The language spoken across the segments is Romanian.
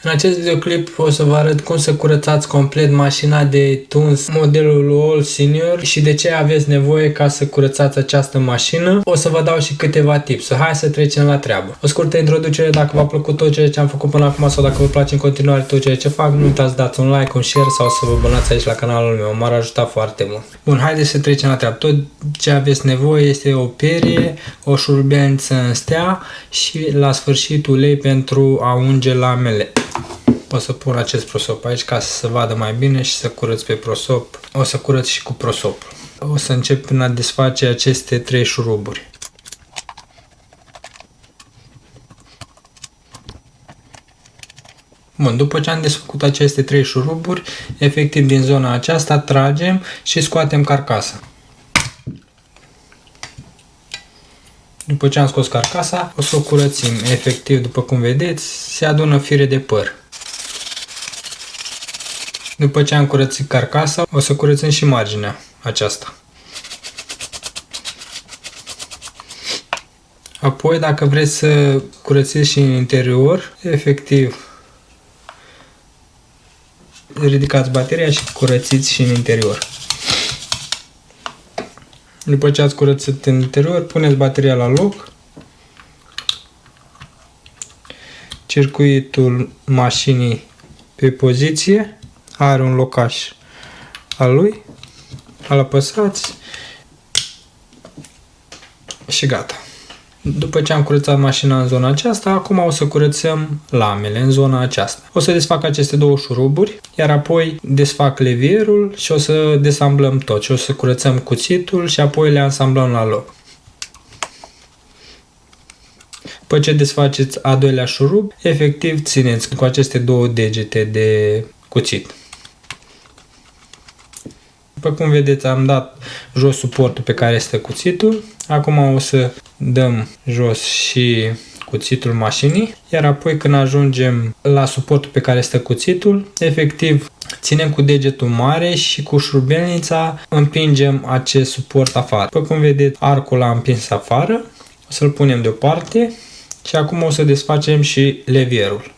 În acest videoclip o să vă arăt cum să curățați complet mașina de tuns modelul All Senior și de ce aveți nevoie ca să curățați această mașină. O să vă dau și câteva tips. Hai să trecem la treabă. O scurtă introducere: dacă v-a plăcut tot ceea ce am făcut până acum sau dacă vă place în continuare tot ceea ce fac, nu uitați să dați un like, un share sau să vă abonați aici la canalul meu. M-ar ajuta foarte mult. Bun, haideți să trecem la treabă. Tot ce aveți nevoie este o perie, o șurubelniță în stea și la sfârșit ulei pentru a unge lamele. O să pun acest prosop aici ca să se vadă mai bine și să curăț pe prosop. O să curăț și cu prosopul. O să încep prin a desface aceste 3 șuruburi. Bun, după ce am desfăcut aceste 3 șuruburi, efectiv din zona aceasta tragem și scoatem carcasa. După ce am scos carcasa, o să o curățim. Efectiv, după cum vedeți, se adună fire de păr. După ce am curățit carcasa, o să curățim și marginea aceasta. Apoi, dacă vreți să curățiți și în interior, efectiv, ridicați bateria și curățiți și în interior. După ce ați curățit în interior, puneți bateria la loc. Circuitul mașinii pe poziție. Are un locaș al lui. Îl apăsați și gata. După ce am curățat mașina în zona aceasta, acum o să curățăm lamele în zona aceasta. O să desfac aceste 2 șuruburi, iar apoi desfac levierul și o să desamblăm tot. Și o să curățăm cuțitul și apoi le ansamblăm la loc. După ce desfaceți a doilea șurub, efectiv țineți cu aceste 2 degete de cuțit. După cum vedeți, am dat jos suportul pe care este cuțitul. Acum o să dăm jos și cuțitul mașinii, iar apoi când ajungem la suportul pe care este cuțitul, efectiv ținem cu degetul mare și cu șurubelnița împingem acest suport afară. După cum vedeți, arcul l-am împins afară, o să-l punem deoparte și acum o să desfacem și levierul.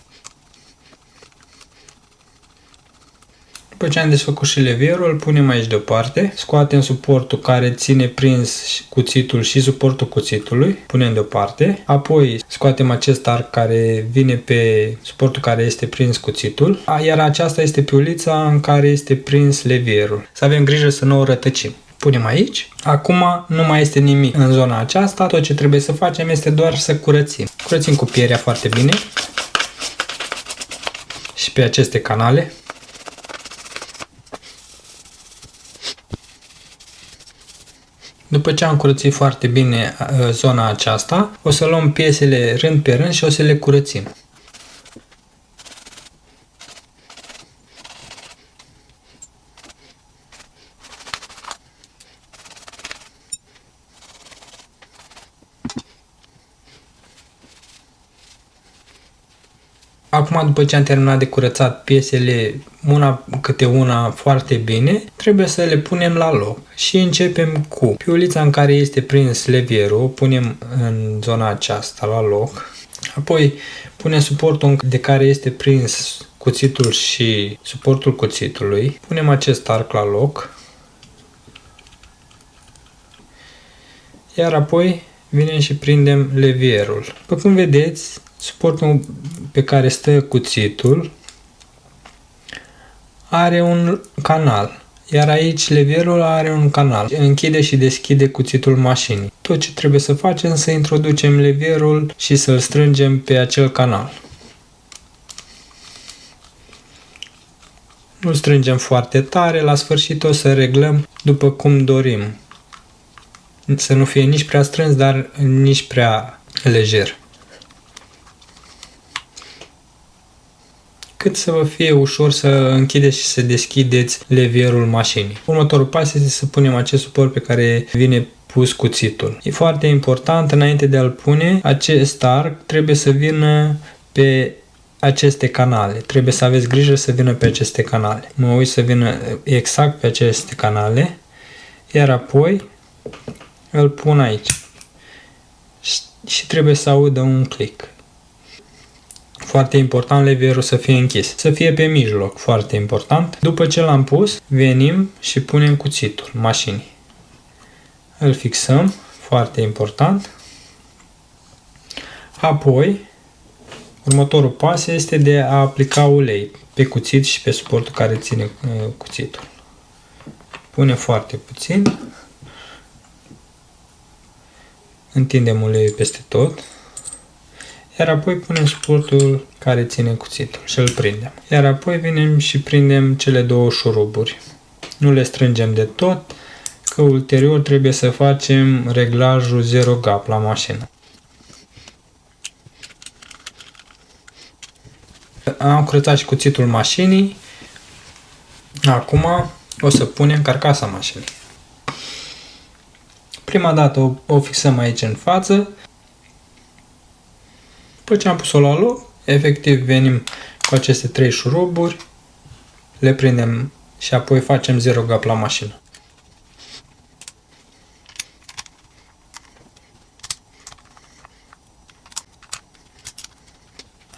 După ce am desfăcut și levierul, îl punem aici deoparte, scoatem suportul care ține prins cuțitul și suportul cuțitului, punem deoparte, apoi scoatem acest arc care vine pe suportul care este prins cuțitul, iar aceasta este piulița în care este prins levierul. Să avem grijă să nu o rătăcim. Punem aici. Acum nu mai este nimic în zona aceasta, tot ce trebuie să facem este doar să curățim. Curățim cu pierea foarte bine și pe aceste canale. După ce am curățit foarte bine zona aceasta, o să luăm piesele rând pe rând și o să le curățim. Acum, după ce am terminat de curățat piesele una câte una foarte bine, trebuie să le punem la loc. Și începem cu piulița în care este prins levierul, o punem în zona aceasta la loc. Apoi punem suportul de care este prins cuțitul și suportul cuțitului. Punem acest arc la loc. Iar apoi vinem și prindem levierul. După cum vedeți, suportul pe care stă cuțitul are un canal, iar aici levierul are un canal. Închide și deschide cuțitul mașinii. Tot ce trebuie să facem să introducem levierul și să-l strângem pe acel canal. Nu strângem foarte tare, la sfârșit o să reglăm după cum dorim. Să nu fie nici prea strâns, dar nici prea lejer. Cât să vă fie ușor să închideți și să deschideți levierul mașinii. Următorul pas este să punem acest suport pe care vine pus cuțitul. E foarte important, înainte de a-l pune, acest arc trebuie să vină pe aceste canale. Trebuie să aveți grijă să vină pe aceste canale. Mă uit să vină exact pe aceste canale, iar apoi îl pun aici. Și trebuie să audă un click. Foarte important, levierul să fie închis. Să fie pe mijloc, foarte important. După ce l-am pus, venim și punem cuțitul mașinii. Îl fixăm, foarte important. Apoi, următorul pas este de a aplica ulei pe cuțit și pe suportul care ține cuțitul. Punem foarte puțin. Întindem uleiul peste tot. Iar apoi punem suportul care ține cuțitul și îl prindem. Iar apoi venim și prindem cele două șuruburi. Nu le strângem de tot, că ulterior trebuie să facem reglajul 0 gap la mașină. Am curățat și cuțitul mașinii. Acum o să punem carcasa mașinii. Prima dată o fixăm aici în față. După ce am pus-o la loc, efectiv venim cu aceste 3 șuruburi, le prindem și apoi facem 0 gap la mașină.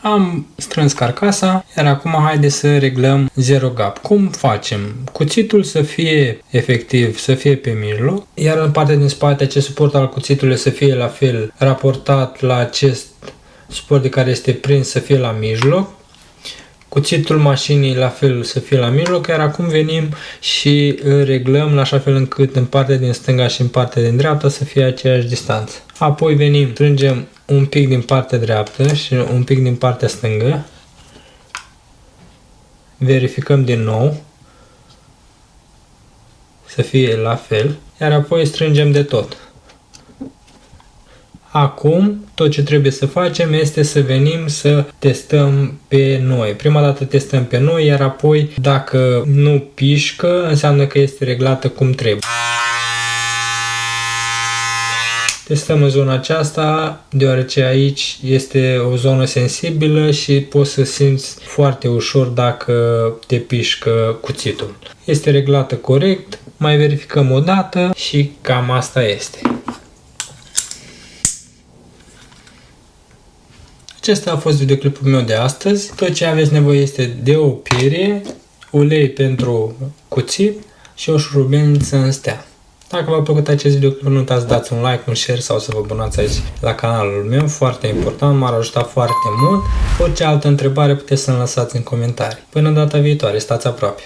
Am strâns carcasa, iar acum haide să reglăm 0 gap. Cum facem? Cuțitul să fie efectiv, să fie pe mijloc, iar în partea din spate acest suport al cuțitului să fie la fel raportat la acest suport de care este prins, să fie la mijloc. Cuțitul mașinii la fel să fie la mijloc, iar acum venim și îl reglăm la așa fel încât în partea din stânga și în partea din dreapta să fie aceeași distanță. Apoi venim, strângem un pic din partea dreaptă și un pic din partea stângă. Verificăm din nou să fie la fel, iar apoi strângem de tot. Acum, tot ce trebuie să facem este să venim să testăm pe noi. Prima dată testăm pe noi, iar apoi, dacă nu pișcă, înseamnă că este reglată cum trebuie. Testăm în zona aceasta, deoarece aici este o zonă sensibilă și poți să simți foarte ușor dacă te pișcă cuțitul. Este reglată corect, mai verificăm o dată și cam asta este. Acesta a fost videoclipul meu de astăzi. Tot ce aveți nevoie este de o pirie, ulei pentru cuțit și o șurubelniță în stea. Dacă v-a plăcut acest videoclip, nu uitați să dați un like, un share sau să vă abonați aici la canalul meu, foarte important, m-ar ajuta foarte mult. Orice altă întrebare puteți să-mi lăsați în comentarii. Până data viitoare, stați aproape!